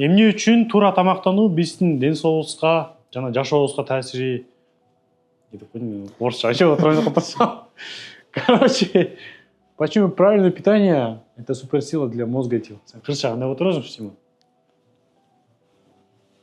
эмне үчүн туура тамактануу биздин ден соолугубузга жана жашообузга таасири деп койдум, орусча айтып отурам. Короче, почему правильное питание – это суперсила для мозга и тела? Кыргызча кандай болуп турасың, Симон?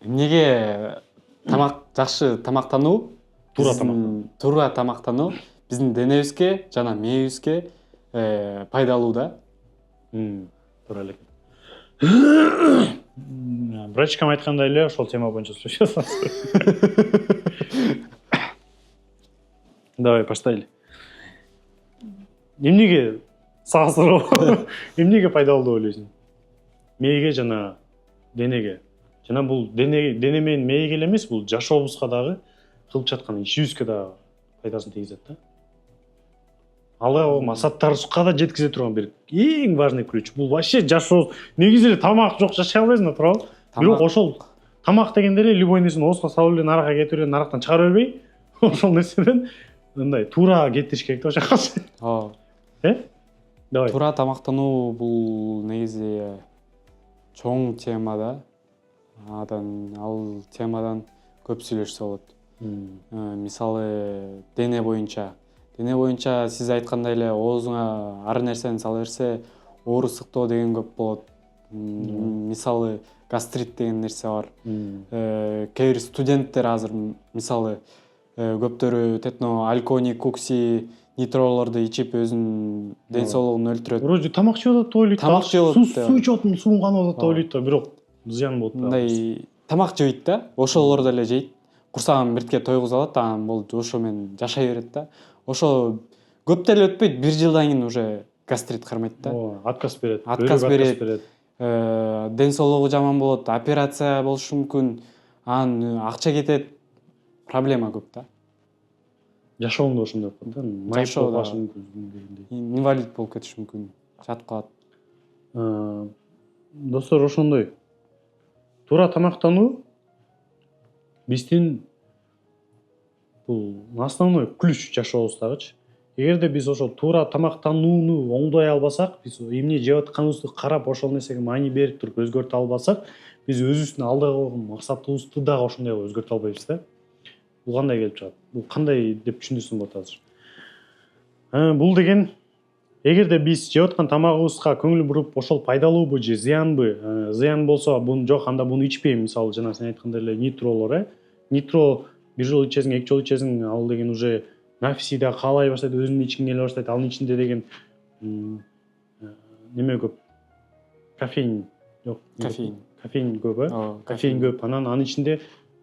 Эмнеге жакшы тамактануу, туура тамактануу биздин денебизге жана мээбизге пайдалуу да. Туура эле. Врачкам айткандай эле ошол тема боюнча сүйлөшөбүз. Давай баштайлы. Эмнеге сага суроо? Эмнеге пайдалуу деп ойлойсуң? Мээге жана денеге. Жана бул дене менен мээге эле эмес, бул жашообузга дагы, кылып жаткан ишибизге дагы пайдасын тийгизет да. Алга максаттарыбызга да жеткизе турган бир эң важный ключ. Бул вообще жашоо. Негизи эле тамак жок жашай албайсың да, туурабы? Бирок ошол тамак дегенде эле любой нерсени оозго салып эле наракка кетирип эле нарактан чыгара бербей, ошол нерседен мындай туура кетириш керек да ошакасы. Ооба. Давай. Туура тамактануу бул негизи чоң тема да. Ал темадан көп сүйлөшсө болот. Мисалы дене боюнча сиз айткандай эле оозуңа ар нерсени сала берсе, оорусуктоо деген көп болот. Мисалы гастрит деген нерсе бар. Кээ бир студенттер азыр мисалы көптөрү тетно альконик, кукси, нитролорду ичип өзүнүн ден соолугун өлтүрөт. Вроде тамак жеп атат деп ойлойт. Тамак жеп атат. Суу ичип атат, суун канып атат деп ойлойт да, бирок зыян болот да. Мындай тамак жебейт да, ошолорду эле жейт. Курсагын биртке тойгузуп алат, анан болду, ошо менен жашай берет да. Ошо көп деле өтпөйт, 1 жылдан кийин уже гастрит кармайт да. Отказ берет. Ден соолугу жаман болот, операция болушу мүмкүн, анан акча кетет, проблема көп да. Жашооң да ошондой болот да. Майып болуп калышы мүмкүн. Инвалид болуп кетиш мүмкүн, жатып калат. Достор, ошондой. Туура тамактануу биздин бул основной ключ жашообуздагычы. Эгерде биз ошол туура тамактанууну оңдой албасак, биз эмне жеп атканыбызды карап ошол нерсеге маани берип туруп өзгөртө албасак, биз өзүбүздүн алдыга койгон максатыбызды дагы ошондой өзгөртө албайбыз да. Бул кандай келип чыгат? Бул кандай деп түшүндүрсөң болот азыр? Бул деген, эгерде биз жеп аткан тамагыбызга көңүл буруп, ошол пайдалуубу же зыянбы? Зыян болсо, буну жок, анда буну ичпейм. Мисалы, жана сен айткандай эле нитролор, Нитро 1 жол ичесиң, 2 жол ичесиң, ал деген уже нафси да каалай баштайт, өзүнүн ичкиң келе баштайт. Анын ичинде деген неме көп? Кофеин жок. Кофеин көп, Кофеин көп. Анын ичинде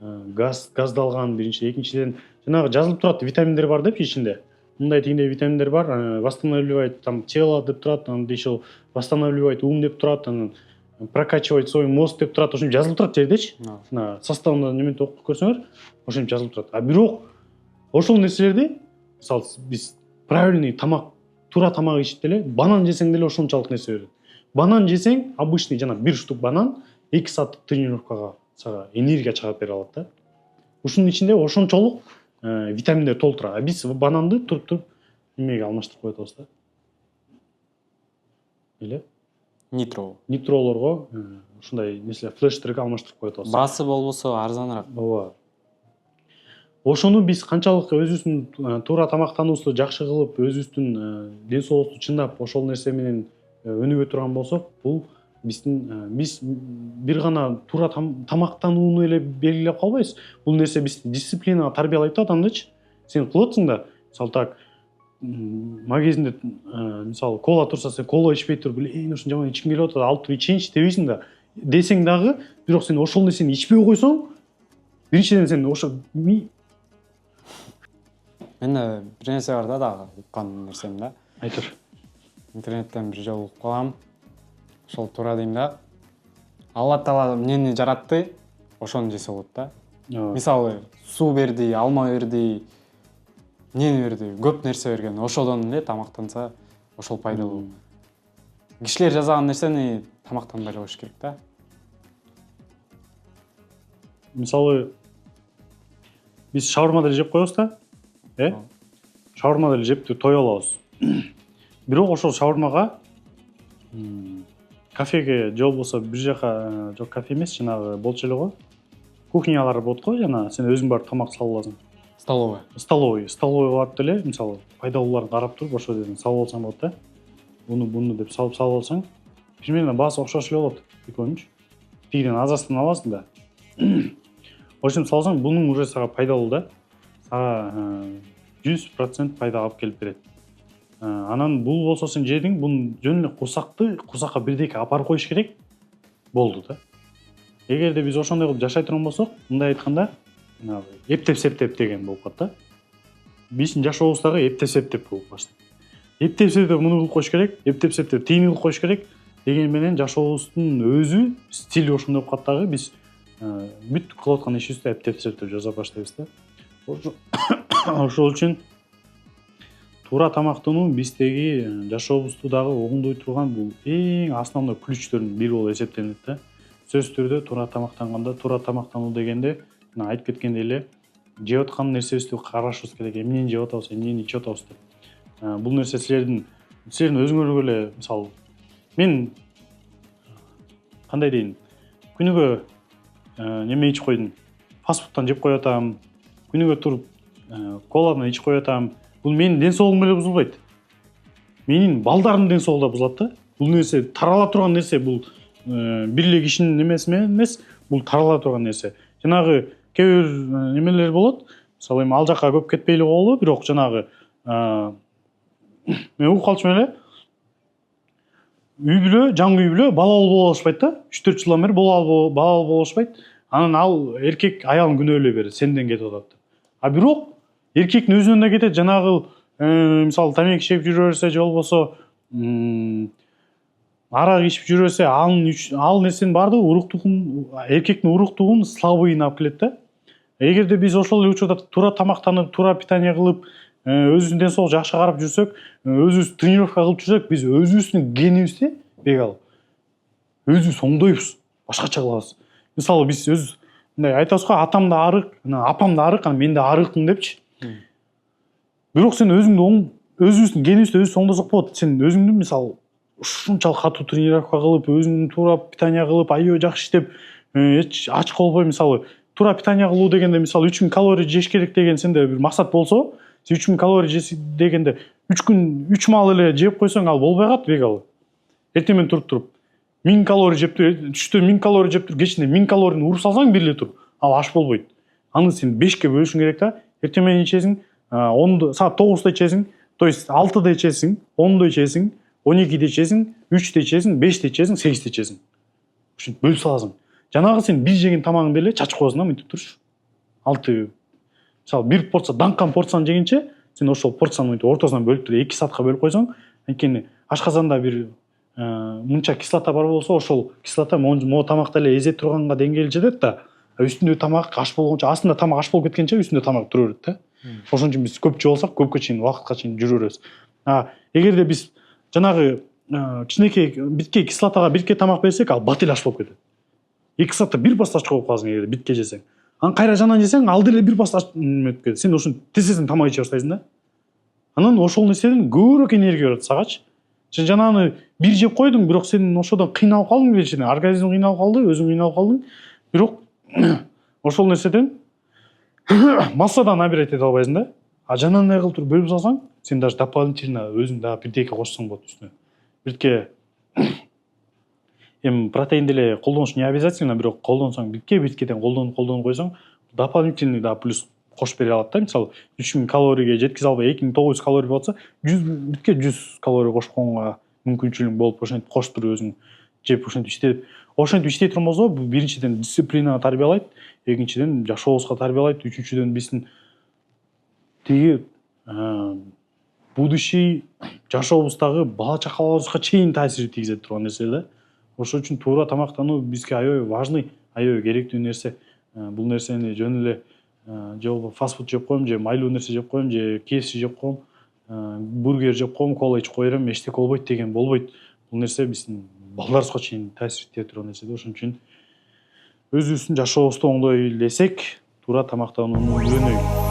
газдалган биринчи, экинчиден жанагы жазылып турат, витаминдер бар депчи ичинде. Мындай тигиндей витаминдер бар, восстанавливает там тело деп турат, анан еще восстанавливает ум деп турат, анан прокачивать свой мозг деп турат, ошентип жазылып турат жердечи. Составында немени окуп көрсөңөр, ошентип жазылып турат. А бирок ошол нерселерди, мисалы, биз правильный тамак, туура тамак ичип деле, банан жесең деле ошончалык нерсе берет. Банан жесең, обычный жана 1 штук банан 2 сааттык тренировкага сага энергия чыгарып бере алат да. Ушунун ичинде ошончолук витаминдер толтура. А биз бананды туруп немеге алмаштырып коет атабыз да. Эле? Нитролорго ушундай нерселер, флештерге алмаштырып коет атабыз. Баасы болбосо арзаныраак. Ооба. Ошону биз канчалык өзүбүздүн туура тамактануубузду жакшы кылып, өзүбүздүн ден соолукту чындап ошол нерсе менен өнүгө турган болсок, бул биз бир гана туура тамактанууну эле белгилеп калбайбыз. Бул нерсе биз дисциплинага тарбиялайт да адамдычы. Сен кылып атсың да, мисалы так, магазинде мисалы кола турса, сен кола ичпей туруп, ушун жаман ичким келип атат, алып туруп ичейинчи дебейсиң да. Десең дагы, бирок сен ошол нерсени ичпей койсоң, биринчиден сен ошо менде бир нерсе бар да, дагы уккан нерсем да. Айтыр. Интернеттен бир жолу угуп калгам. Ошол туура дейм да. Алла Таала эмнени жаратты, ошону жесе болот да. Мисалы, суу берди, алма берди, эмнени берди, көп нерсе берген. Ошодон эле тамактанса, ошол пайдалуу. Кишилер жасаган нерсени тамактанбай эле коюш керек да. Мисалы, биз шаурма деле жеп коебуз да. Шаурма деле жеп той алабыз. Бирок ошол шаурмага кафеге жол болсо бир жака жок кафе эмес, жанагы болчу эле го. Кухнялар болот го, жана сен өзүң барып тамак салып аласың. Столовый барып деле, мисалы, пайдалууларын карап туруп, ошо жерден салып алсаң болот да. Буну деп салып алсаң, примерно баасы окшош эле болот, экөөнүнчү. Тигиден азасын аласың да. Ошентип салсаң, бунун уже сага пайдалуу да. Сага 100% пайда алып келип берет. Анан бул болсо сен жедиң, бунун жөн эле курсакка бирдеке апарып коюш керек. Болду да. Эгерде биз ошондой кылып жашай турган болсок, мындай айтканда, эптеп-септеп деген болуп калат да. Биздин жашообуз дагы эптеп-септеп болуп калат. Эптеп-септеп муну кылып коюш керек, эптеп-септеп тигини кылып коюш керек деген менен жашообуздун өзү стили ошондой болуп калат дагы, биз бүт кылып аткан ишибизди эптеп-септеп жасап баштайбыз да. Ошол үчүн туура тамактануу биздеги жашообузду дагы оңдой турган бул эң основной ключтөрдүн бири болуп эсептелинет да. Сөзсүз түрдө туура тамактанганда, туура тамактануу дегенде мына айтып кеткендей эле жеп аткан нерсебизди карашыбыз керек. Эмнени жеп атабыз, эмнени ичип атабыз деп. Бул нерсе силердин өзүңөргө эле, мисалы, мен кандай дейин, күнүгө неме ичип койдум, фастфудтан жеп коюп атам, күнүгө туруп коладан ичип коюп атам. Бул менин ден соолугум эле бузулбайт. Менин балдарымдын ден соолугу да бузулат да. Бул нерсе тарала турган нерсе, бул бир эле кишинин немеси менен эмес, бул тарала турган нерсе. Жанагы кээ бир немелер болот. Мисалы, эми ал жакка көп кетпей эле коелу, бирок жанагы мен угуп калчумун эле. Үй бүлө, жаңы үй бүлө балалуу боло алышпайт да. 3-4 жылдан бери балалуу боло алышпайт. Анан ал эркек аялын күнөөлөй берет, сенден кетип атат деп. Бирок эркектин өзүнөн да кетет, жанагы мисалы тамеки чегип жүрө берсе, же болбосо арак ичип жүрө берсе, ал нерсенин баардыгы уруктугун, эркектин уруктугун слабыйына алып келет да. Эгерде биз ошол эле учурда туура тамактанып, туура питание кылып, өзүбүздүн ден соолук жакшы карап жүрсөк, өзүбүз тренировка кылып жүрсөк, биз өзүбүздүн генибизди бек алып өзүбүз оңдойбуз, башкача кылабыз. Мисалы, биз мындай айтабыз го, атам да арык, апам да арык, мен да арыкмын депчи. Бирок сен өзүбүздүн генибизди өзүбүз оңдосок болот. Сен өзүңдү мисалы ушунчалык катуу тренировка кылып, өзүңдү туура питание кылып, аябай жакшы иштеп, ач болбой, мисалы туура питание кылуу дегенде, мисалы 3000 калорий жеш керек деген сенде бир максат болсо, сен 3000 калорий жеш дегенде 3 күн 3 маал эле жеп койсоң, ал болбой калат бек ал. Эртең менен туруп 1000 калорий жеп тур, түштө 1000 калорий жеп тур, кечинде 1000 калорийни уруп салсаң бир эле туруп, ал аш болбойт. Аны сен 5ке бөлүшүң керек да. Эртең менен ичесиң, саат 9да ичесиң, то есть 6да ичесиң, 10да ичесиң, 12де ичесиң, 3де ичесиң, 5де ичесиң, 8де ичесиң. Ушинтип бөлүп саласың. Жанагы сен бир жеген тамагыңды эле чачып коесуң да, мынтип турчу. Мисалы, бир порция даңкан порцияны жегенче, сен ошол порцияны мынтип ортосунан бөлүп туруп 2 саатка бөлүп койсоң, анткени ашказанда бир мынча кислота бар болсо, ошол кислота могу тамакта эле эзе турганга деңгээли жетет да. Үстүндө тамак аш болгончо, астында тамак аш болуп кеткенче үстүндө тамак тура берет да. Ошон үчүн биз көп жеп алсак, көпкө чейин убакытка чейин жүрө беребиз. Эгерде биз жанагы кичинекей битке кислотага бирке тамак берсек, ал бат эле аш болуп кетет. 2 саатта бир баста ачка болуп каласың эгерде битке жесең. Анан кайра жанан жесең, ал деле бир баста өтүп кетет. Сен ошону тез тамак иче баштайсың да. Анан ошол нерседен көбүрөөк энергия берет сагачы. Сен жанагы бир жеп койдуң, бирок сен ошодон кыйналып калдың биринчиден, организм кыйналып калды, өзүң кыйналып калдың. Бирок ошол нерседен массадан набирать эте албайсың да. Жанагындай кылып туруп бөлүп салсаң, сен даже дополнительно өзүң дагы бирдеке кошсоң болот үстүнө. Бирке эми протеин деле колдонуш не обязательно, бирок колдонсоң биткеден колдонуп койсоң, дополнительный да плюс кош бере алат да. Мисалы 3000 калорийге жеткизе албай 2900 калорий болса, 100 калорий кошуп койгонго мүмкүнчүлүгүң болуп, ошентип кош туруп өзүң жеп ошентип иштей турган болсо, бул биринчиден дисциплинага тарбиялайт, экинчиден жашообузга тарбиялайт, үчүнчүдөн биздин тиги будущий жашообуздагы бала чакаларыбызга чейин таасир тийгизет турган нерсе да. Ошол үчүн туура тамактануу бизге аябай важный, аябай керектүү нерсе. Бул нерсени жөн эле же фастфуд жеп коем, же майлуу нерсе жеп коем, же KFC жеп коем, бургер жеп коем, кола ичип кое берем, эчтеке болбойт деген болбойт. Бул нерсе биздин балдарыбызга чейин таасир этип турган нерсе да. Ошон үчүн өзүбүздүн жашообузду оңдой элесек, туура тамактанууну үйрөнөйүк.